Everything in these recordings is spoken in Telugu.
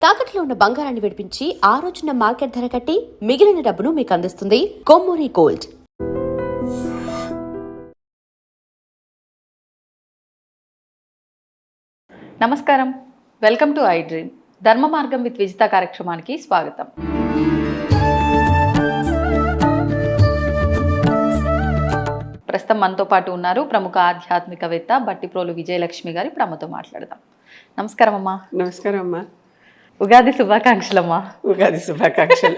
తాకట్లో ఉన్న బంగారాన్ని విడిపించి ఆ రోజున మార్కెట్ ధర కట్టి మిగిలిన డబ్బును మీకు అందిస్తుంది కొమ్మూరి గోల్డ్. నమస్కారం, వెల్కమ్ టు ఐ డ్రీమ్. ధర్మ మార్గం విత్ విజిత కార్యక్రమానికి స్వాగతం. ప్రస్తుతం మనతో పాటు ఉన్నారు ప్రముఖ ఆధ్యాత్మికవేత్త బట్టిప్రోలు విజయలక్ష్మి గారు. ఇప్పుడు అమ్మతో మాట్లాడదాం. నమస్కారం అమ్మా. నమస్కారం అమ్మా. ఉగాది శుభాకాంక్షలమ్మా. ఉగాది శుభాకాంక్షలు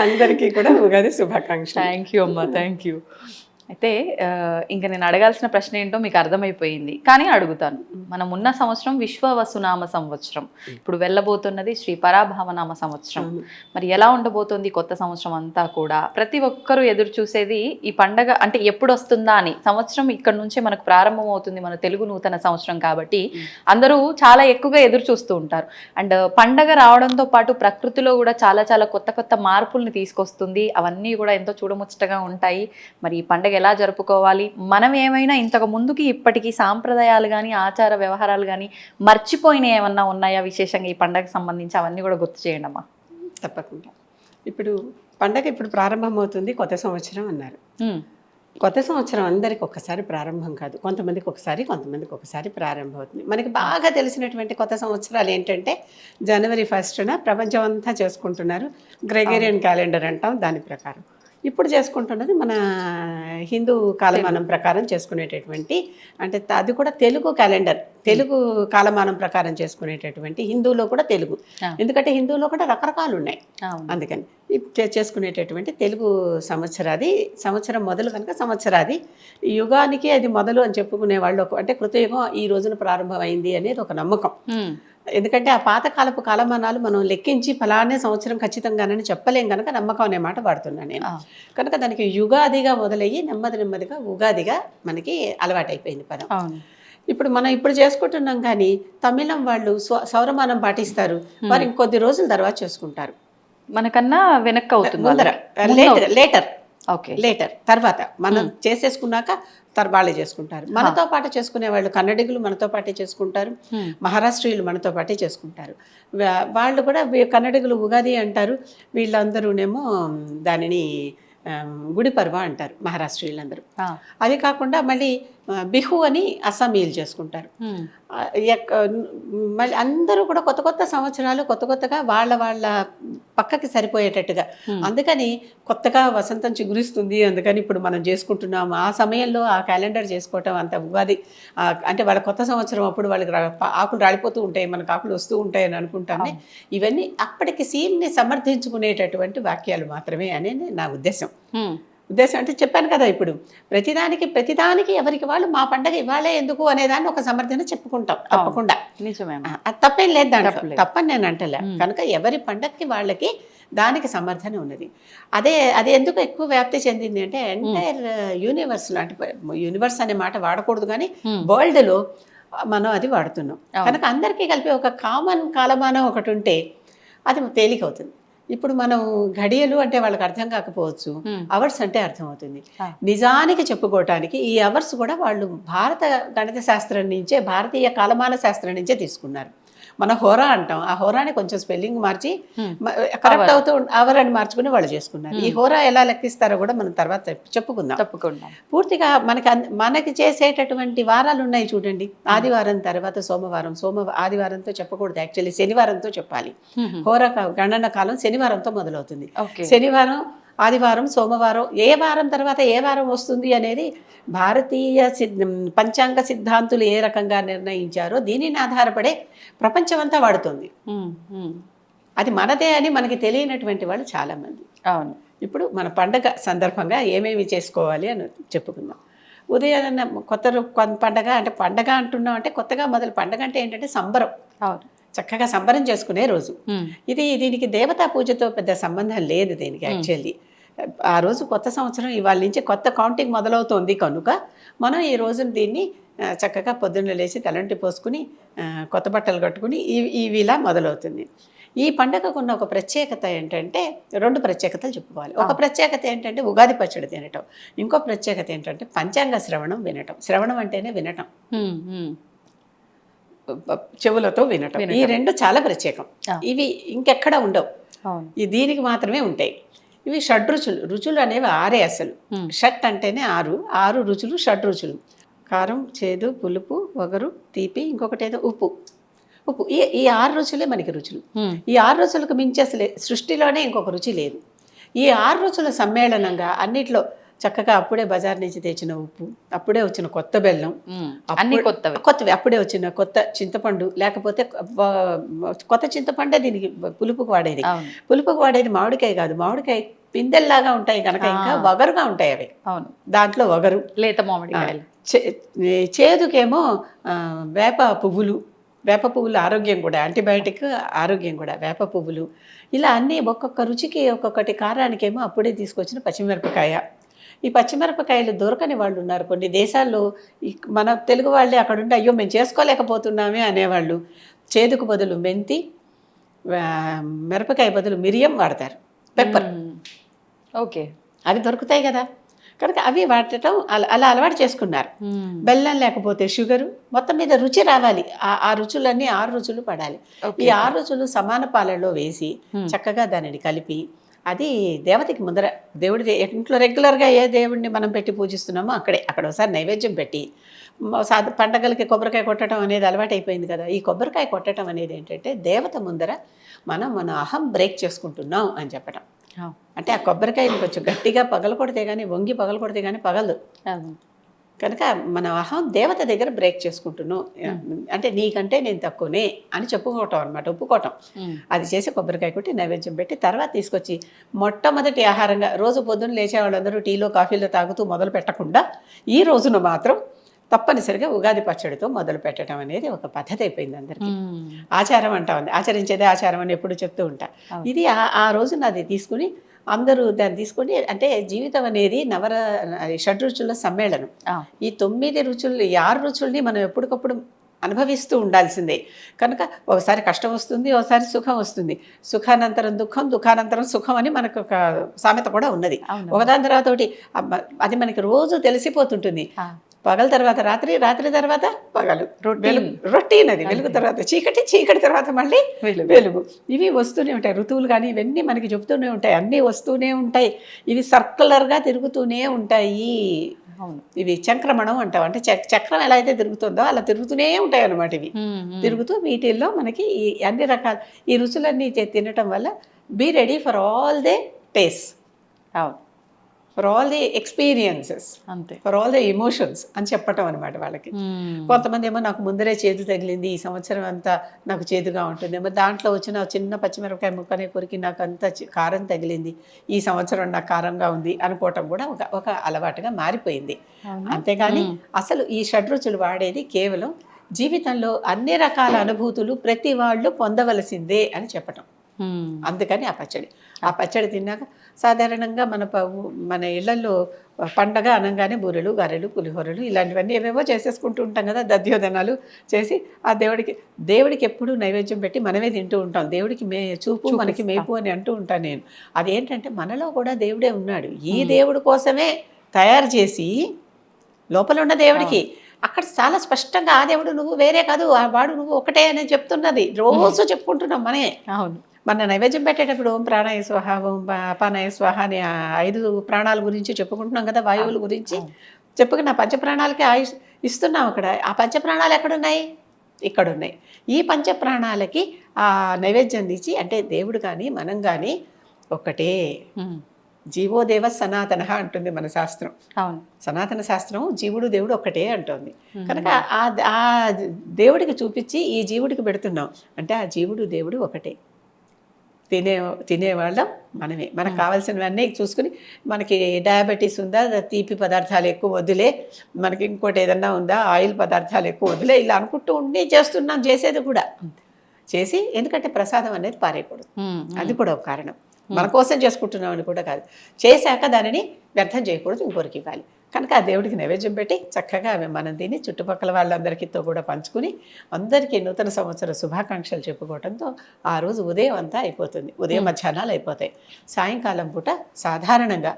అందరికీ కూడా ఉగాది శుభాకాంక్షలు. థ్యాంక్ యూ అమ్మా, థ్యాంక్ యూ. అయితే ఇంకా నేను అడగాల్సిన ప్రశ్న ఏంటో మీకు అర్థమైపోయింది, కానీ అడుగుతాను. మనం ఉన్న సంవత్సరం విశ్వవసునామ సంవత్సరం, ఇప్పుడు వెళ్ళబోతున్నది శ్రీ పరాభవనామ సంవత్సరం. మరి ఎలా ఉండబోతుంది కొత్త సంవత్సరం అంతా కూడా? ప్రతి ఒక్కరూ ఎదురు చూసేది ఈ పండగ అంటే ఎప్పుడు వస్తుందా అని. సంవత్సరం ఇక్కడ నుంచే మనకు ప్రారంభం అవుతుంది, మన తెలుగు నూతన సంవత్సరం కాబట్టి అందరూ చాలా ఎక్కువగా ఎదురు చూస్తూ ఉంటారు. అండ్ పండగ రావడంతో పాటు ప్రకృతిలో కూడా చాలా చాలా కొత్త కొత్త మార్పుల్ని తీసుకొస్తుంది. అవన్నీ కూడా ఎంతో చూడముచ్చటగా ఉంటాయి. మరి ఈ పండగ ఎలా జరుపుకోవాలి, మనం ఏమైనా ఇంతకు ముందుకి ఇప్పటికీ సాంప్రదాయాలు కానీ ఆచార వ్యవహారాలు కానీ మర్చిపోయిన ఏమన్నా ఉన్నాయా విశేషంగా ఈ పండగకు సంబంధించి? అవన్నీ కూడా గుర్తు చేయండి అమ్మా. తప్పకుండా. ఇప్పుడు పండగ ఇప్పుడు ప్రారంభమవుతుంది, కొత్త సంవత్సరం అన్నారు. కొత్త సంవత్సరం అందరికి ఒక్కసారి ప్రారంభం కాదు, కొంతమందికి ఒకసారి ప్రారంభం అవుతుంది. మనకి బాగా తెలిసినటువంటి కొత్త సంవత్సరాలు ఏంటంటే జనవరి 1న ప్రపంచం అంతా చేసుకుంటున్నారు. గ్రెగేరియన్ క్యాలెండర్ అంటాం, దాని ప్రకారం. ఇప్పుడు చేసుకుంటున్నది మన హిందూ కాలమానం ప్రకారం చేసుకునేటటువంటి, అంటే అది కూడా తెలుగు క్యాలెండర్, తెలుగు కాలమానం ప్రకారం చేసుకునేటటువంటి. హిందువులో కూడా తెలుగు, ఎందుకంటే హిందువులో కూడా రకరకాలు ఉన్నాయి, అందుకని చేసుకునేటటువంటి తెలుగు సంవత్సరం మొదలు కనుక సంవత్సరాది. యుగానికి అది మొదలు అని చెప్పుకునే వాళ్ళు, అంటే కృతయుగం ఈ రోజున ప్రారంభమైంది అనేది ఒక నమ్మకం. ఎందుకంటే ఆ పాతకాలపు కాలమానాలు మనం లెక్కించి ఫలానే సంవత్సరం ఖచ్చితంగానని చెప్పలేం కనుక నమ్మకం అనే మాట వాడుతున్నాను నేను. కనుక దానికి యుగాదిగా మొదలయ్యి నెమ్మదిగా ఉగాదిగా మనకి అలవాటైపోయింది పదం. ఇప్పుడు మనం చేసుకుంటున్నాం, కానీ తమిళం వాళ్ళు సౌరమానం పాటిస్తారు, వారు ఇంకొద్ది రోజుల తర్వాత చేసుకుంటారు. మనకన్నా వెనక్కి అవుతుంది, లేటర్ తర్వాత మనం చేసేసుకున్నాక వాళ్ళే చేసుకుంటారు. మనతో పాటు చేసుకునే వాళ్ళు కన్నడిగులు మనతో పాటే చేసుకుంటారు, మహారాష్ట్రీయులు మనతో పాటే చేసుకుంటారు. వాళ్ళు కూడా కన్నడిగులు ఉగాది అంటారు, వీళ్ళందరూనేమో దానిని గుడి పర్వ అంటారు మహారాష్ట్రీయులందరూ. అది కాకుండా మళ్ళీ బిహు అని అస్సామీలు చేసుకుంటారు. మళ్ళీ అందరూ కూడా కొత్త కొత్త సంవత్సరాలు కొత్తగా వాళ్ళ పక్కకి సరిపోయేటట్టుగా. అందుకని కొత్తగా వసంతం చిగురిస్తుంది, అందుకని ఇప్పుడు మనం చేసుకుంటున్నాము. ఆ సమయంలో ఆ క్యాలెండర్ చేసుకోవటం అంత ఉగాది అంటే వాళ్ళ కొత్త సంవత్సరం అప్పుడు వాళ్ళకి ఆకులు రాలిపోతూ ఉంటాయి, మనకు ఆకులు వస్తూ ఉంటాయి అని అనుకుంటానే. ఇవన్నీ అప్పటికి సీన్ని సమర్థించుకునేటటువంటి వాక్యాలు మాత్రమే అనేది నా ఉద్దేశం అంటే చెప్పాను కదా, ఇప్పుడు ప్రతిదానికి ఎవరికి వాళ్ళు మా పండగ ఇవాళే ఎందుకు అనేదాన్ని ఒక సమర్థన చెప్పుకుంటాం తప్పకుండా. అది తప్పేం లేదు, దాంట్లో తప్పని నేను అంటలే. కనుక ఎవరి పండగకి వాళ్ళకి దానికి సమర్థన ఉన్నది. అది ఎందుకు ఎక్కువ వ్యాప్తి చెందింది అంటే ఎంటైర్ యూనివర్స్లో, అంటే యూనివర్స్ అనే మాట వాడకూడదు కానీ వరల్డ్లో మనం అది వాడుతున్నాం కనుక అందరికీ కలిపి ఒక కామన్ కాలమానం ఒకటి ఉంటే అది తేలికవుతుంది. ఇప్పుడు మనం ఘడియలు అంటే వాళ్ళకి అర్థం కాకపోవచ్చు, అవర్స్ అంటే అర్థం అవుతుంది. నిజానికి చెప్పుకోవటానికి ఈ అవర్స్ కూడా వాళ్ళు భారత గణిత శాస్త్రం నుంచే, భారతీయ కాలమాన శాస్త్రం నుంచే తీసుకున్నారు. మనం హోరా అంటాం, ఆ హోరాని కొంచెం స్పెల్లింగ్ మార్చి కరెక్ట్ అవుతూ అవర్ అని మార్చుకుని వాళ్ళు చేసుకున్నారు. ఈ హోరా ఎలా లెక్కిస్తారో కూడా మనం తర్వాత చెప్పుకుందాం. పూర్తిగా మనకి చేసేటటువంటి వారాలు ఉన్నాయి చూడండి. ఆదివారం తర్వాత సోమవారం, ఆదివారంతో చెప్పకూడదు, యాక్చువల్లీ శనివారంతో చెప్పాలి. హోరా గణన కాలం శనివారంతో మొదలవుతుంది. శనివారం, ఆదివారం, సోమవారం, ఏ వారం తర్వాత ఏ వారం వస్తుంది అనేది భారతీయ పంచాంగ సిద్ధాంతులు ఏ రకంగా నిర్ణయించారో దీనిని ఆధారపడే ప్రపంచమంతా వాడుతుంది. అది మనదే అని మనకి తెలియనటువంటి వాళ్ళు చాలామంది. అవును. ఇప్పుడు మన పండగ సందర్భంగా ఏమేమి చేసుకోవాలి అని చెప్పుకుందాం. ఉదయాన్న కొత్త పండగ అంటే పండగ అంటున్నాం అంటే కొత్తగా మొదలు. పండగ అంటే ఏంటంటే సంబరం, చక్కగా సంబరం చేసుకునే రోజు. దీనికి దేవతా పూజతో పెద్ద సంబంధం లేదు దీనికి. యాక్చువల్లీ ఆ రోజు కొత్త సంవత్సరం ఇవాళ నుంచి కొత్త కౌంటింగ్ మొదలవుతోంది కనుక మనం ఈ రోజున దీన్ని చక్కగా పొద్దున్న లేచి తలంటి పోసుకుని కొత్త బట్టలు కట్టుకుని ఇవిలా మొదలవుతుంది. ఈ పండగకు ఉన్న ఒక ప్రత్యేకత ఏంటంటే, 2 ప్రత్యేకతలు చెప్పుకోవాలి. ఒక ప్రత్యేకత ఏంటంటే ఉగాది పచ్చడి తినటం, ఇంకో ప్రత్యేకత ఏంటంటే పంచాంగ శ్రవణం వినటం. శ్రవణం అంటేనే వినటం. చెవులతో వినటం, ఈ రెండు చాలా ప్రత్యేకం. ఇవి ఇంకెక్కడ ఉండవు, అవును. దీనికి మాత్రమే ఉంటాయి. ఇవి షడ్రుచులు. రుచులు అనేవి 6 అసలు. షట్ అంటేనే 6 రుచులు, షడ్రుచులు. కారం, చేదు, పులుపు, వగరు, తీపి, ఇంకొకటి ఏదో ఉప్పు. ఈ 6 రుచులే మనకి రుచులు. ఈ 6 రుచులకు మించి అసలు సృష్టిలోనే ఇంకొక రుచి లేదు. ఈ 6 రుచుల సమ్మేళనంగా అన్నిట్లో చక్కగా అప్పుడే బజార్ నుంచి తెచ్చిన ఉప్పు, అప్పుడే వచ్చిన కొత్త బెల్లం, అన్ని కొత్తవి, అప్పుడే వచ్చిన కొత్త చింతపండు, లేకపోతే కొత్త చింతపండే దీనికి పులుపుకు వాడేది. పులుపుకు వాడేది మామిడికాయ కాదు, మామిడికాయ పిందెల్లాగా ఉంటాయి కనుక ఇంకా వగరుగా ఉంటాయి అవి. అవును, దాంట్లో వగరు. లేత మామిడికాయలు. చేదుకేమో వేప పువ్వులు. వేప పువ్వులు ఆరోగ్యం కూడా, యాంటీబయాటిక్, ఆరోగ్యం కూడా వేప పువ్వులు. ఇలా అన్నీ ఒక్కొక్క రుచికి, ఒక్కొక్కటి కారానికేమో అప్పుడే తీసుకొచ్చిన పచ్చిమిరపకాయ. ఈ పచ్చిమిరపకాయలు దొరకని వాళ్ళు ఉన్నారు కొన్ని దేశాల్లో. మన తెలుగు వాళ్ళే అక్కడ ఉండి అయ్యో మేము చేసుకోలేకపోతున్నామే అనేవాళ్ళు. చేదుకు బదులు మెంతి, మిరపకాయ బదులు మిరియం వాడతారు, పెప్పర్. ఓకే, అవి దొరుకుతాయి కదా, కనుక అవి వాడటం అలా అలవాటు చేసుకున్నారు. బెల్లం లేకపోతే షుగరు. మొత్తం మీద రుచి రావాలి, ఆ రుచులన్నీ 6 రుచులు పడాలి. ఈ 6 రుచులు సమాన పాలలో వేసి చక్కగా దానిని కలిపి, అది దేవతకి ముందర, దేవుడి ఇంట్లో రెగ్యులర్గా ఏ దేవుడిని మనం పెట్టి పూజిస్తున్నామో అక్కడ ఒకసారి నైవేద్యం పెట్టి, పండగలకి కొబ్బరికాయ కొట్టడం అనేది అలవాటు అయిపోయింది కదా. ఈ కొబ్బరికాయ కొట్టడం అనేది ఏంటంటే దేవత ముందర మన అహం బ్రేక్ చేసుకుంటున్నాం అని చెప్పడం. అంటే ఆ కొబ్బరికాయని కొంచెం గట్టిగా పగలకొడితే కానీ, వంగి పగలకొడితే కానీ పగలదు కనుక మన అహం దేవత దగ్గర బ్రేక్ చేసుకుంటున్నాం. అంటే నీకంటే నేను తక్కువనే అని చెప్పుకోవటం అనమాట, ఒప్పుకోవటం. అది చేసి కొబ్బరికాయ కొట్టి నైవేద్యం పెట్టి తర్వాత తీసుకొచ్చి మొట్టమొదటి ఆహారంగా, రోజు పొద్దున్న లేచే వాళ్ళందరూ టీలో కాఫీలో తాగుతూ మొదలు పెట్టకుండా ఈ రోజున మాత్రం తప్పనిసరిగా ఉగాది పచ్చడితో మొదలు పెట్టడం అనేది ఒక పద్ధతి అయిపోయింది అందరికీ. ఆచారం అంటా ఉంది, ఆచరించేదే ఆచారం అని ఎప్పుడు చెప్తూ ఉంటా. ఇది ఆ రోజున అది తీసుకుని అందరూ దాన్ని తీసుకొని, అంటే జీవితం అనేది షడ్రుచుల సమ్మేళనం. ఈ 9 రుచులు, ఈ 6 రుచుల్ని మనం ఎప్పటికప్పుడు అనుభవిస్తూ ఉండాల్సిందే. కనుక ఒకసారి కష్టం వస్తుంది, ఒకసారి సుఖం వస్తుంది. సుఖానంతరం దుఃఖం, దుఃఖానంతరం సుఖం అని మనకు ఒక సామెత కూడా ఉన్నది. ఒకదాని తర్వాత ఒకటి అది మనకి రోజు తెలిసిపోతుంటుంది. పగల తర్వాత రాత్రి, రాత్రి తర్వాత పగలు, రొటీన్ అది. వెలుగు తర్వాత చీకటి, చీకటి తర్వాత మళ్ళీ వెలుగు. ఇవి వస్తూనే ఉంటాయి. ఋతువులు కానీ ఇవన్నీ మనకి చెప్తూనే ఉంటాయి, అన్నీ వస్తూనే ఉంటాయి. ఇవి సర్కులర్గా తిరుగుతూనే ఉంటాయి. ఇవి చక్రమణం అంటాం. అంటే చక్రం ఎలా అయితే తిరుగుతుందో అలా తిరుగుతూనే ఉంటాయి అన్నమాట. ఇవి తిరుగుతూ వీటిల్లో మనకి అన్ని రకాల ఈ రుచులన్నీ తినటం వల్ల be ready for all the taste, for all the experiences, అంతే, ఫర్ ఆల్ ది ఎమోషన్స్ అని చెప్పటం అనమాట వాళ్ళకి. కొంతమంది ఏమో నాకు ముందరే చేదు తగిలింది, ఈ సంవత్సరం అంతా నాకు చేదుగా ఉంటుందేమో, దాంట్లో వచ్చిన చిన్న పచ్చిమిరపకాయ ముక్కనే కొరికి నాకు అంతా కారం తగిలింది, ఈ సంవత్సరం నాకు కారంగా ఉంది అనుకోవటం కూడా ఒక అలవాటుగా మారిపోయింది. అంతేగాని అసలు ఈ షడ్రుచులు వాడేది కేవలం జీవితంలో అన్ని రకాల అనుభూతులు ప్రతి వాళ్ళు పొందవలసిందే అని చెప్పటం. అందుకని ఆ పచ్చడి తిన్నాక సాధారణంగా మన ఇళ్లలో పండగ అనగానే బూరెలు, గారెలు, పులిహోరలు ఇలాంటివన్నీ ఏవేవో చేసేసుకుంటూ ఉంటాం కదా. దధ్యోదనాలు చేసి ఆ దేవుడికి ఎప్పుడూ నైవేద్యం పెట్టి మనమే తింటూ ఉంటాం. దేవుడికి చూపు మనకి మేపు అని అంటూ ఉంటాను నేను. అదేంటంటే మనలో కూడా దేవుడే ఉన్నాడు. ఈ దేవుడి కోసమే తయారు చేసి లోపల ఉన్న దేవుడికి అక్కడ చాలా స్పష్టంగా ఆ దేవుడు నువ్వు వేరే కాదు, వాడు నువ్వు ఒకటే అని చెప్తున్నది రోజు చెప్పుకుంటున్నాం మనమే. అవును, మన నైవేద్యం పెట్టేటప్పుడు ఓం ప్రాణాయ స్వాహ, ఓం అపానాయ స్వాహ అని 5 ప్రాణాల గురించి చెప్పుకుంటున్నాం కదా, వాయువుల గురించి చెప్పుకుని ఆ పంచప్రాణాలకి ఆయుష్ ఇస్తున్నాం. అక్కడ ఆ పంచప్రాణాలు ఎక్కడున్నాయి? ఇక్కడ ఉన్నాయి. ఈ పంచప్రాణాలకి ఆ నైవేద్యం ఇచ్చి, అంటే దేవుడు కానీ మనం కానీ ఒక్కటే. జీవోదేవ సనాతన అంటుంది మన శాస్త్రం. అవును, సనాతన శాస్త్రం జీవుడు దేవుడు ఒక్కటే అంటుంది. కనుక ఆ దేవుడికి చూపించి ఈ జీవుడికి పెడుతున్నాం. అంటే ఆ జీవుడు దేవుడు ఒకటే. తినేవాళ్ళం మనమే. మనకు కావాల్సినవన్నీ చూసుకుని, మనకి డయాబెటీస్ ఉందా, తీపి పదార్థాలు ఎక్కువ వదిలే, మనకి ఇంకోటి ఏదన్నా ఉందా, ఆయిల్ పదార్థాలు ఎక్కువ వదిలే, ఇలా అనుకుంటూ ఉండి చేస్తున్నాం. చేసేది కూడా చేసి, ఎందుకంటే ప్రసాదం అనేది పారేయకూడదు, అది కూడా ఒక కారణం. మన కోసం చేసుకుంటున్నాం అని కూడా కాదు, చేశాక దానిని వ్యర్థం చేయకూడదు, ఇంకొరికి ఇవ్వాలి. కనుక ఆ దేవుడికి నైవేద్యం పెట్టి చక్కగా అవి మనం తిని చుట్టుపక్కల వాళ్ళందరికీతో కూడా పంచుకుని అందరికీ నూతన సంవత్సర శుభాకాంక్షలు చెప్పుకోవడంతో ఆ రోజు ఉదయం అంతా అయిపోతుంది. ఉదయం మధ్యాహ్నాలు అయిపోతాయి. సాయంకాలం పూట సాధారణంగా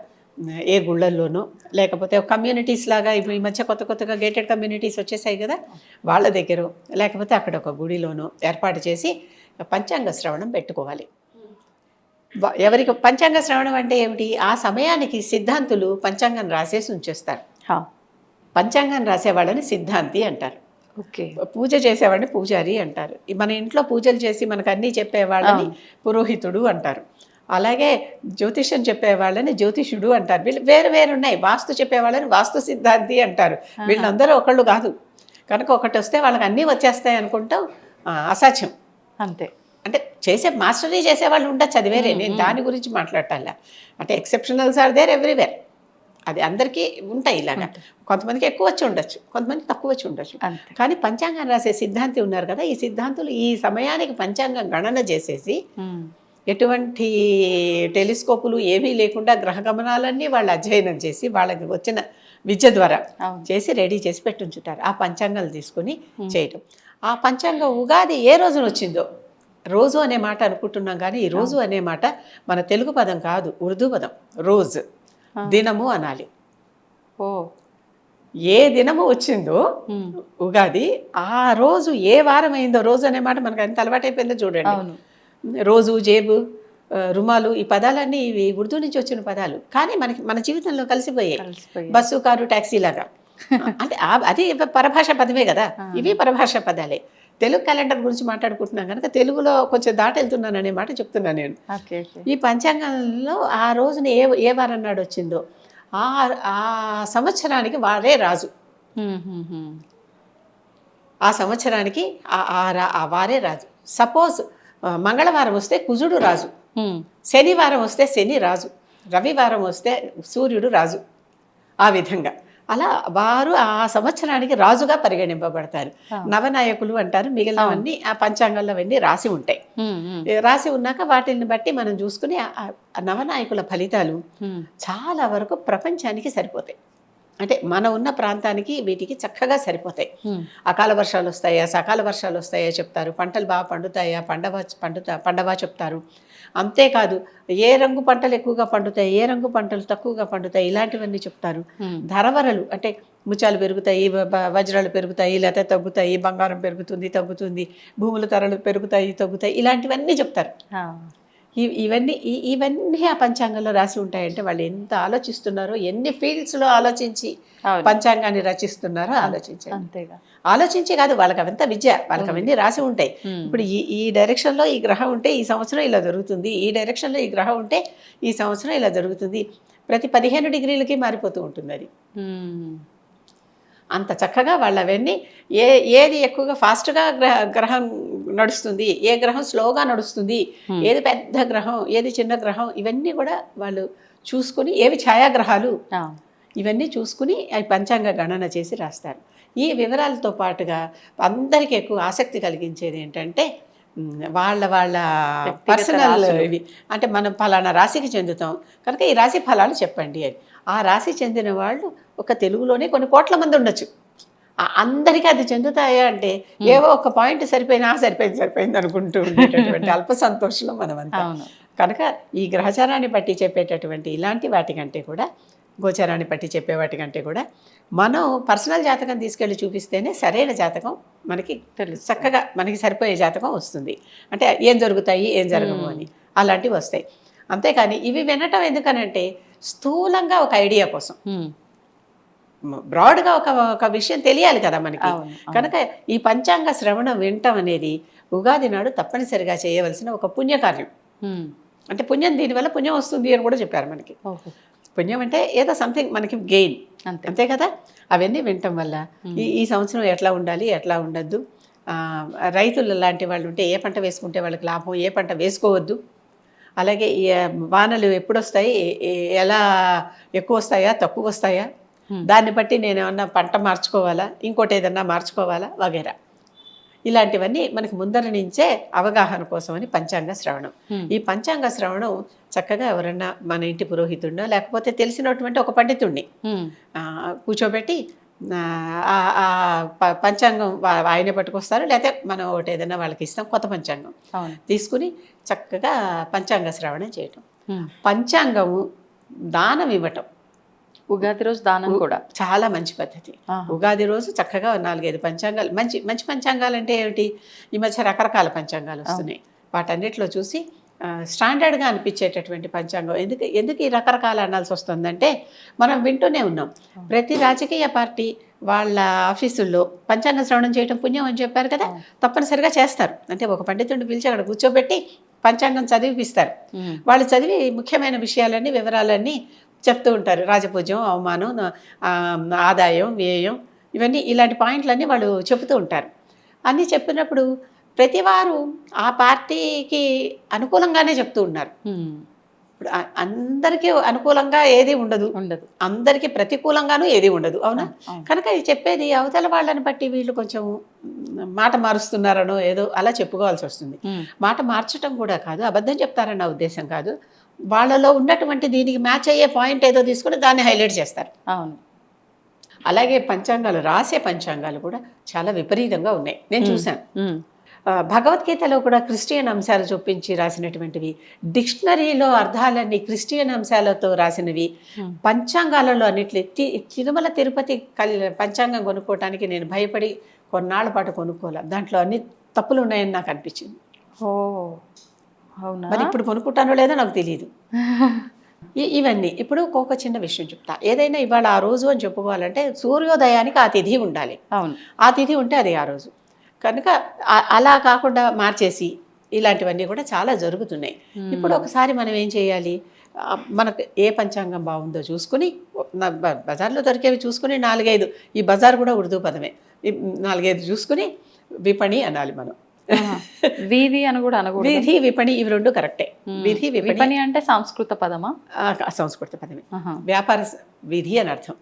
ఏ గుళ్ళల్లోనో లేకపోతే కమ్యూనిటీస్ లాగా ఇప్పుడు ఈ మధ్య కొత్తగా గేటెడ్ కమ్యూనిటీస్ వచ్చేసాయి కదా, వాళ్ళ దగ్గర లేకపోతే అక్కడ ఒక గుడిలోనో ఏర్పాటు చేసి పంచాంగ శ్రవణం పెట్టుకోవాలి. ఎవరికి పంచాంగ శ్రవణం అంటే ఏమిటి? ఆ సమయానికి సిద్ధాంతులు పంచాంగం రాసేసి ఉంచేస్తారు. పంచాంగం రాసేవాళ్ళని సిద్ధాంతి అంటారు. ఓకే. పూజ చేసేవాడిని పూజారి అంటారు. మన ఇంట్లో పూజలు చేసి మనకు అన్నీ చెప్పేవాళ్ళని పురోహితుడు అంటారు. అలాగే జ్యోతిష్యం చెప్పేవాళ్ళని జ్యోతిషుడు అంటారు. వీళ్ళు వేరు వేరు ఉన్నాయి. వాస్తు చెప్పేవాళ్ళని వాస్తు సిద్ధాంతి అంటారు. వీళ్ళందరూ ఒకళ్ళు కాదు కనుక ఒకటి వస్తే వాళ్ళకి అన్నీ వచ్చేస్తాయి అనుకుంటాం, అసాధ్యం. అంతే. అంటే మాస్టరీ చేసేవాళ్ళు ఉండొచ్చు, అది వేరే. నేను దాని గురించి మాట్లాడాల. అంటే ఎక్సెప్షనల్స్ ఆర్ దేర్ ఎవ్రీవేర్. అది అందరికీ ఉంటాయి. ఇలాగా కొంతమందికి ఎక్కువ వచ్చి ఉండొచ్చు, కొంతమందికి తక్కువ వచ్చి ఉండొచ్చు. కానీ పంచాంగం రాసే సిద్ధాంతి ఉన్నారు కదా, ఈ సిద్ధాంతులు ఈ సమయానికి పంచాంగం గణన చేసేసి ఎటువంటి టెలిస్కోపులు ఏమీ లేకుండా గ్రహ గమనాలన్నీ వాళ్ళు అధ్యయనం చేసి వాళ్ళకి వచ్చిన విద్య ద్వారా చేసి రెడీ చేసి పెట్టుంచుతారు. ఆ పంచాంగాలు తీసుకొని చేయటం. ఆ పంచాంగం ఉగాది ఏ రోజున వచ్చిందో, రోజు అనే మాట అనుకుంటున్నాం కానీ ఈ రోజు అనే మాట మన తెలుగు పదం కాదు, ఉర్దూ పదం. రోజు దినము అనాలి. ఏ దినము వచ్చిందో ఉగాది, ఆ రోజు ఏ వారం అయిందో, రోజు అనే మాట మనకు ఎంత అలవాటైపోయిందో చూడండి. రోజు, జేబు, రుమాలు, ఈ పదాలన్నీ ఇవి ఉర్దూ నుంచి వచ్చిన పదాలు, కానీ మన జీవితంలో కలిసిపోయాయి. బస్సు, కారు, ట్యాక్సీ లాగా. అంటే అది పరభాష పదమే కదా, ఇవి పరభాష పదాలే. తెలుగు క్యాలెండర్ గురించి మాట్లాడుకుంటున్నాం కనుక తెలుగులో కొంచెం దాటెళ్తున్నాను అనే మాట చెప్తున్నాను నేను. ఈ పంచాంగంలో ఆ రోజున ఏ వారం నాడు వచ్చిందో ఆ సంవత్సరానికి వారే రాజు. ఆ సంవత్సరానికి వారే రాజు. సపోజ్ మంగళవారం వస్తే కుజుడు రాజు, శనివారం వస్తే శని రాజు, రవివారం వస్తే సూర్యుడు రాజు. ఆ విధంగా అలా వారు ఆ సంవత్సరానికి రాజుగా పరిగణింపబడతారు. నవనాయకులు అంటారు. మిగిలినవన్నీ ఆ పంచాంగంలో అవన్నీ రాసి ఉంటాయి. రాసి ఉన్నాక వాటిని బట్టి మనం చూసుకుని ఆ నవనాయకుల ఫలితాలు చాలా వరకు ప్రపంచానికి సరిపోతాయి. అంటే మనం ఉన్న ప్రాంతానికి వీటికి చక్కగా సరిపోతాయి. అకాల వర్షాలు వస్తాయా, సకాల వర్షాలు వస్తాయా చెప్తారు. పంటలు బాగా పండుతాయా, పండవా చెప్తారు. అంతేకాదు ఏ రంగు పంటలు ఎక్కువగా పండుతాయి, ఏ రంగు పంటలు తక్కువగా పండుతాయి, ఇలాంటివన్నీ చెప్తారు. ధరవరలు అంటే ముత్యాలు పెరుగుతాయి, వజ్రాలు పెరుగుతాయి, లేకపోతే తగ్గుతాయి, బంగారం పెరుగుతుంది తగ్గుతుంది, భూముల ధరలు పెరుగుతాయి తగ్గుతాయి, ఇలాంటివన్నీ చెప్తారు. ఇవన్నీ ఆ పంచాంగంలో రాసి ఉంటాయంటే వాళ్ళు ఎంత ఆలోచిస్తున్నారో, ఎన్ని ఫీల్డ్స్లో ఆలోచించి పంచాంగాన్ని రచిస్తున్నారో ఆలోచించండి. ఆలోచించి కాదు, వాళ్ళకి అవంతా విద్య, వాళ్ళకి అవన్నీ రాసి ఉంటాయి. ఇప్పుడు ఈ డైరెక్షన్లో ఈ గ్రహం ఉంటే ఈ సంవత్సరం ఇలా జరుగుతుంది, ఈ డైరెక్షన్లో ఈ గ్రహం ఉంటే ఈ సంవత్సరం ఇలా జరుగుతుంది. ప్రతి 15 డిగ్రీలకి మారిపోతూ ఉంటుంది అది. అంత చక్కగా వాళ్ళు అవన్నీ ఏది ఎక్కువగా ఫాస్ట్గా గ్రహం నడుస్తుంది, ఏ గ్రహం స్లోగా నడుస్తుంది, ఏది పెద్ద గ్రహం, ఏది చిన్న గ్రహం, ఇవన్నీ కూడా వాళ్ళు చూసుకుని, ఏవి ఛాయాగ్రహాలు, ఇవన్నీ చూసుకుని అవి పంచాంగ గణన చేసి రాస్తారు. ఈ వివరాలతో పాటుగా అందరికీ ఎక్కువ ఆసక్తి కలిగించేది ఏంటంటే వాళ్ళ పర్సనల్ ఇవి. అంటే మనం ఫలానా రాశికి చెందుతాం కనుక ఈ రాశి ఫలాలు చెప్పండి అని. ఆ రాశి చెందిన వాళ్ళు ఒక తెలుగులోనే కొన్ని కోట్ల మంది ఉండొచ్చు. అందరికీ అది చెందుతాయా అంటే ఏవో ఒక పాయింట్ సరిపోయింది అనుకుంటూ ఉండేటటువంటి అల్ప సంతోషంలో మనమంతా. కనుక ఈ గ్రహచారాన్ని బట్టి చెప్పేటటువంటి ఇలాంటి వాటికంటే కూడా, గోచారాన్ని బట్టి చెప్పే వాటికంటే కూడా మనం పర్సనల్ జాతకం తీసుకెళ్ళి చూపిస్తేనే సరైన జాతకం మనకి చక్కగా మనకి సరిపోయే జాతకం వస్తుంది. అంటే ఏం జరుగుతాయి ఏం జరగము అని అలాంటివి వస్తాయి. అంతేకాని ఇవి వినటం ఎందుకనంటే స్థూలంగా ఒక ఐడియా కోసం, బ్రాడ్గా ఒక విషయం తెలియాలి కదా మనకి. కనుక ఈ పంచాంగ శ్రవణం వినటం అనేది ఉగాది నాడు తప్పనిసరిగా చేయవలసిన ఒక పుణ్యకార్యం. అంటే పుణ్యం, దీనివల్ల పుణ్యం వస్తుంది అని కూడా చెప్పారు మనకి. పుణ్యం అంటే ఏదో సంథింగ్ మనకి గెయిన్, అంతే కదా. అవన్నీ వినటం వల్ల ఈ సంవత్సరం ఎట్లా ఉండాలి, ఎట్లా ఉండద్దు, రైతులు లాంటి వాళ్ళు ఉంటే ఏ పంట వేసుకుంటే వాళ్ళకి లాభం, ఏ పంట వేసుకోవద్దు, అలాగే వానలు ఎప్పుడు వస్తాయి, ఎలా ఎక్కువ వస్తాయా తక్కువ వస్తాయా, దాన్ని బట్టి నేను ఏమన్నా పంట మార్చుకోవాలా, ఇంకోటి ఏదన్నా మార్చుకోవాలా వగైరా, ఇలాంటివన్నీ మనకి ముందర నుంచే అవగాహన కోసమని పంచాంగ శ్రవణం. ఈ పంచాంగ శ్రవణం చక్కగా ఎవరన్నా మన ఇంటి పురోహితుడినో లేకపోతే తెలిసినటువంటి ఒక పండితుడిని కూర్చోబెట్టి పంచాంగం ఆయనే పట్టుకొస్తారు, లేకపోతే మనం ఒకటి ఏదైనా వాళ్ళకి ఇస్తాం, కొత్త పంచాంగం తీసుకుని చక్కగా పంచాంగ శ్రవణం చేయటం. పంచాంగము దానం ఇవ్వటం ఉగాది రోజు దానం కూడా చాలా మంచి పద్ధతి. ఆహా. ఉగాది రోజు చక్కగా 4-5 పంచాంగాలు, మంచి మంచి పంచాంగాలు అంటే ఏమిటి, ఈ మధ్య రకరకాల పంచాంగాలు వస్తున్నాయి. వాటన్నిటిలో చూసి స్టాండర్డ్గా అనిపించేటటువంటి పంచాంగం. ఎందుకు ఈ రకరకాల అనాల్సి వస్తుందంటే, మనం వింటూనే ఉన్నాం ప్రతి రాజకీయ పార్టీ వాళ్ళ ఆఫీసుల్లో పంచాంగ శ్రవణం చేయడం పుణ్యం అని చెప్పారు కదా, తప్పనిసరిగా చేస్తారు. అంటే ఒక పండితుడిని పిలిచి అక్కడ కూర్చోబెట్టి పంచాంగం చదివిపిస్తారు. వాళ్ళు చదివి ముఖ్యమైన విషయాలన్నీ, వివరాలన్నీ చెప్తూ ఉంటారు. రాజపూజ్యం, అవమానం, ఆదాయం, వ్యయం, ఇవన్నీ ఇలాంటి పాయింట్లన్నీ వాళ్ళు చెబుతూ ఉంటారు. అన్నీ చెప్పినప్పుడు ప్రతివారు ఆ పార్టీకి అనుకూలంగానే చెప్తూ ఉన్నారు. ఇప్పుడు అందరికీ అనుకూలంగా ఏది ఉండదు, అందరికీ ప్రతికూలంగానూ ఏది ఉండదు, అవునా? కనుక ఇది చెప్పేది అవతల వాళ్ళని బట్టి వీళ్ళు కొంచెం మాట మారుస్తున్నారనో ఏదో అలా చెప్పుకోవాల్సి వస్తుంది. మాట మార్చడం కూడా కాదు, అబద్ధం చెప్తారన్న ఉద్దేశం కాదు, వాళ్ళలో ఉన్నటువంటి దీనికి మ్యాచ్ అయ్యే పాయింట్ ఏదో తీసుకుని దాన్ని హైలైట్ చేస్తారు. అవును. అలాగే పంచాంగాలు, రాసే పంచాంగాలు కూడా చాలా విపరీతంగా ఉన్నాయి, నేను చూశాను. భగవద్గీతలో కూడా క్రిస్టియన్ అంశాలు చూపించి రాసినటువంటివి, డిక్షనరీలో అర్థాలన్నీ క్రిస్టియన్ అంశాలతో రాసినవి, పంచాంగాలలో అన్నిట్లు. తిరుమల తిరుపతి పంచాంగం కొనుక్కోవటానికి నేను భయపడి కొన్నాళ్ల పాటు కొనుక్కోలే, దాంట్లో అన్ని తప్పులు ఉన్నాయని నాకు అనిపించింది. ఓ అవునా? మరి ఇప్పుడు కొనుక్కుంటానో లేదో నాకు తెలియదు. ఇవన్నీ ఇప్పుడు ఒక చిన్న విషయం చెప్తా. ఏదైనా ఇవాళ ఆ రోజు అని చెప్పుకోవాలంటే సూర్యోదయానికి ఆ తిథి ఉండాలి. అవును, ఆ తిథి ఉంటే అది ఆ రోజు. కనుక అలా కాకుండా మార్చేసి ఇలాంటివన్నీ కూడా చాలా జరుగుతున్నాయి. ఇప్పుడు ఒకసారి మనం ఏం చేయాలి, మనకు ఏ పంచాంగం బాగుందో చూసుకుని, బజార్లో దొరికేవి చూసుకుని 4-5, ఈ బజార్ కూడా ఉర్దూ పదమే, 4-5 చూసుకుని విపణి అనాలి మనం. వీధి అని కూడా అనకూడదు. విధి, విపణి ఇవి రెండు కరెక్టే. విధి, విపణి అంటే సంస్కృత పదమా? సంస్కృత పదమే, వ్యాపార విధి అని అర్థం.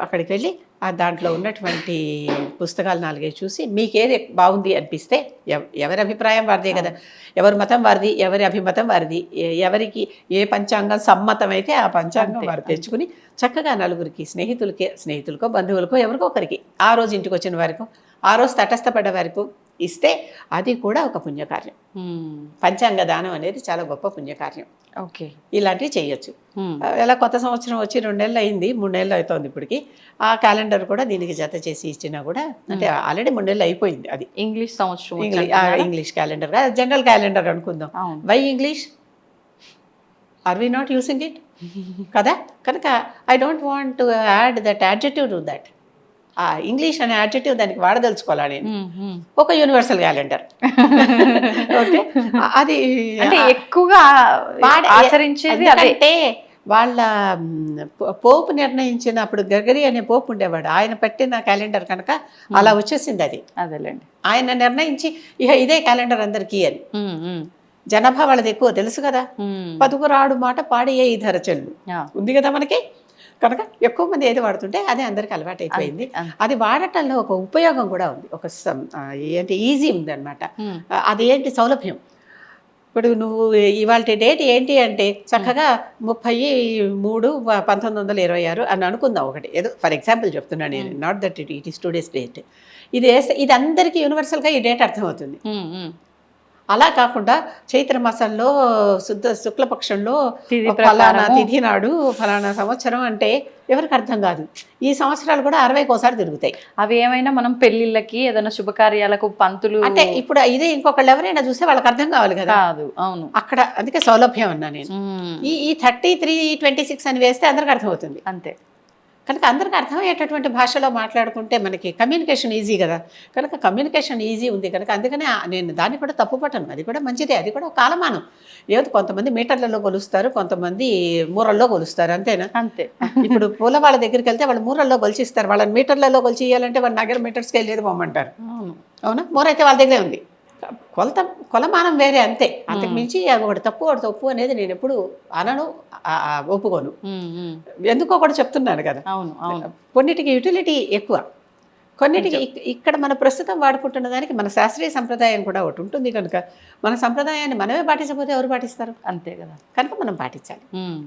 అక్కడికి వెళ్ళి దాంట్లో ఉన్నటువంటి పుస్తకాలు 4-5 చూసి మీకు ఏది బాగుంది అనిపిస్తే, ఎవరి అభిప్రాయం వారిదే కదా, ఎవరి మతం వారిది, ఎవరి అభిమతం వారిది, ఎవరికి ఏ పంచాంగం సమ్మతం అయితే ఆ పంచాంగం వారు తెచ్చుకుని చక్కగా నలుగురికి, స్నేహితులకో బంధువులకో ఎవరికో ఒకరికి, ఆ రోజు ఇంటికి వచ్చిన వారికో, ఆ రోజు తటస్థపడ్డ వారికో ఇస్తే అది కూడా ఒక పుణ్యకార్యం. పంచాంగ దానం అనేది చాలా గొప్ప పుణ్యకార్యం. ఓకే, ఇలాంటివి చేయొచ్చు. ఇలా కొత్త సంవత్సరం వచ్చి 2 నెలలు అయింది, 3 నెలలు అవుతుంది ఇప్పటికి. ఆ క్యాలెండర్ కూడా దీనికి జత చేసి ఇచ్చినా కూడా, అంటే ఆల్రెడీ 3 నెలలు అయిపోయింది. అది ఇంగ్లీష్ సంవత్సరం, ఇంగ్లీష్ క్యాలెండర్, జనరల్ క్యాలెండర్ అనుకుందాం. Why English? Are we not using it కదా? కనుక I don't want to add that adjective to that. ఆ ఇంగ్లీష్ అనే యాడ్జెక్టివ్ దానికి వాడదలుచుకోవాలా నేను? ఒక యూనివర్సల్ క్యాలెండర్. ఓకే, అది అంటే ఎక్కువగా ఆచరించేది అంటే వాళ్ళ పోపు నిర్ణయించినప్పుడు, గర్గరి అనే పోపు ఉండేవాడు, ఆయన పెట్టిన క్యాలెండర్ కనుక అలా వచ్చేసింది. అది అదేలేండి, ఆయన నిర్ణయించి ఇదే క్యాలెండర్ అందరికీ అని. జనాభా వాళ్ళది ఎక్కువ తెలుసు కదా, పదుగురాడు మాట పాడి ఏ ధరచెల్లు ఉంది కదా మనకి. కనుక ఎక్కువ మంది ఏది వాడుతుంటే అదే అందరికి అలవాటు అయిపోయింది. అది వాడటంలో ఒక ఉపయోగం కూడా ఉంది, ఒక ఏంటి ఈజీ ఉంది అనమాట. అది ఏంటి సౌలభ్యం. ఇప్పుడు నువ్వు ఇవాళ డేట్ ఏంటి అంటే చక్కగా 30/3/1926 అని అనుకుందాం. ఒకటి ఏదో ఫర్ ఎగ్జాంపుల్ చెప్తున్నాను నేను, not that it is today's date. ఇది అందరికీ యూనివర్సల్గా ఈ డేట్ అర్థమవుతుంది. అలా కాకుండా చైత్ర మాసంలో శుక్లపక్షంలో ఫలానా తిథి నాడు ఫలానా సంవత్సరం అంటే ఎవరికి అర్థం కాదు. ఈ సంవత్సరాలు కూడా 60కి ఒకసారి తిరుగుతాయి. అవి ఏమైనా మనం పెళ్లిళ్ళకి, ఏదైనా శుభకార్యాలకు పంతులు అంటే ఇప్పుడు ఇదే ఇంకొకళ్ళు ఎవరైనా చూస్తే వాళ్ళకి అర్థం కావాలి కదా. అవును, అక్కడ అందుకే సౌలభ్యం అన్నా నేను. ఈ 33/26 అని వేస్తే అందరికి అర్థమవుతుంది అంతే. కనుక అందరికి అర్థమయ్యేటటువంటి భాషలో మాట్లాడుకుంటే మనకి కమ్యూనికేషన్ ఈజీ కదా. కనుక కమ్యూనికేషన్ ఈజీ ఉంది కనుక అందుకనే నేను దాన్ని కూడా తప్పు పట్టను. అది కూడా మంచిదే, అది కూడా కాలమానం. ఏదో కొంతమంది మీటర్లలో కొలుస్తారు, కొంతమంది మూరల్లో కొలుస్తారు, అంతేనా? అంతే. ఇప్పుడు పూల వాళ్ళ దగ్గరికి వెళ్తే వాళ్ళు మూరల్లో కొలిచిస్తారు, వాళ్ళని మీటర్లలో కొలిచి ఇవ్వాలంటే వాళ్ళ దగ్గర మీటర్ స్కేల్ లేదు పోమంటారు, అవునా? మూర అయితే వాళ్ళ దగ్గరే ఉంది. కొలమానం వేరే, అంతే. అంతకు మించి ఒకటి తప్పు అనేది నేను ఎప్పుడు అనను, ఒప్పుకోను. ఎందుకో కూడా చెప్తున్నాను కదా. కొన్నిటికి యూటిలిటీ ఎక్కువ, కొన్నిటికి ఇక్కడ మన ప్రస్తుతం వాడుకుంటున్న దానికి మన శాస్త్రీయ సంప్రదాయం కూడా ఒకటి ఉంటుంది. కనుక మన సంప్రదాయాన్ని మనమే పాటించకపోతే ఎవరు పాటిస్తారు? అంతే కదా. కనుక మనం పాటించాలి.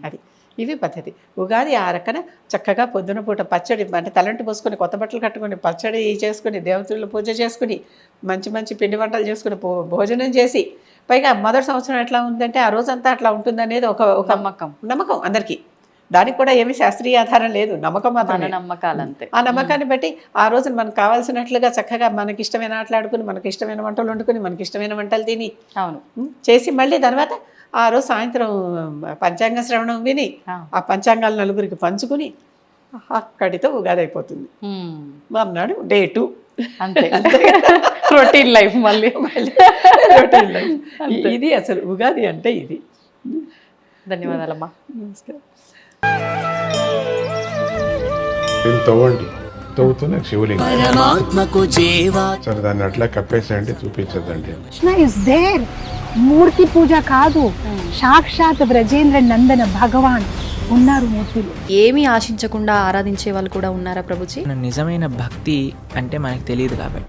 అది ఇవి పద్ధతి. ఉగాది ఆ రకన చక్కగా పొద్దున పూట పచ్చడి, అంటే తలంటి పోసుకొని, కొత్త బట్టలు కట్టుకొని, పచ్చడి చేసుకుని, దేవతలు పూజ చేసుకుని, మంచి మంచి పిండి వంటలు చేసుకుని, భోజనం చేసి పైగా మొదటి సంవత్సరం ఎట్లా ఉందంటే ఆ రోజంతా అట్లా ఉంటుందనేది ఒక నమ్మకం అందరికీ. దానికి కూడా ఏమీ శాస్త్రీయ ఆధారం లేదు, నమ్మకం మాత్రమే. నమ్మకాలంతే. ఆ నమ్మకాన్ని బట్టి ఆ రోజున మనకు కావాల్సినట్లుగా చక్కగా మనకి ఇష్టమైన ఆటలు ఆడుకుని, మనకి ఇష్టమైన వంటలు వండుకుని, మనకి ఇష్టమైన వంటలు తిని అవును చేసి మళ్ళీ తర్వాత ఆ రోజు సాయంత్రం పంచాంగ శ్రవణం విని ఆ పంచాంగాలు నలుగురికి పంచుకుని అక్కడితో ఉగాది అయిపోతుంది. మర్నాడు డే 2 అంతే. రొటీన్ లైఫ్ మళ్ళీ రొటీన్ లైఫ్. ఇది అసలు ఉగాది అంటే ఇది. ధన్యవాదాలమ్మా. నమస్కారం. దీన్ని తవ్వండి, తవ్వుతూనే శివలింగం. సరే దాన్ని అట్లా కప్పేసేయండి, చూపించదండి. Krishna is there. మూర్తి పూజ కాదు, సాక్షాత్ బ్రజేంద్ర నందన భగవాన్ ఉన్నారు మూర్తిలో. ఏమీ ఆశించకుండా ఆరాధించే వాళ్ళు కూడా ఉన్నారా ప్రభుజీ? నిజమైన భక్తి అంటే మనకు తెలియదు కాబట్టి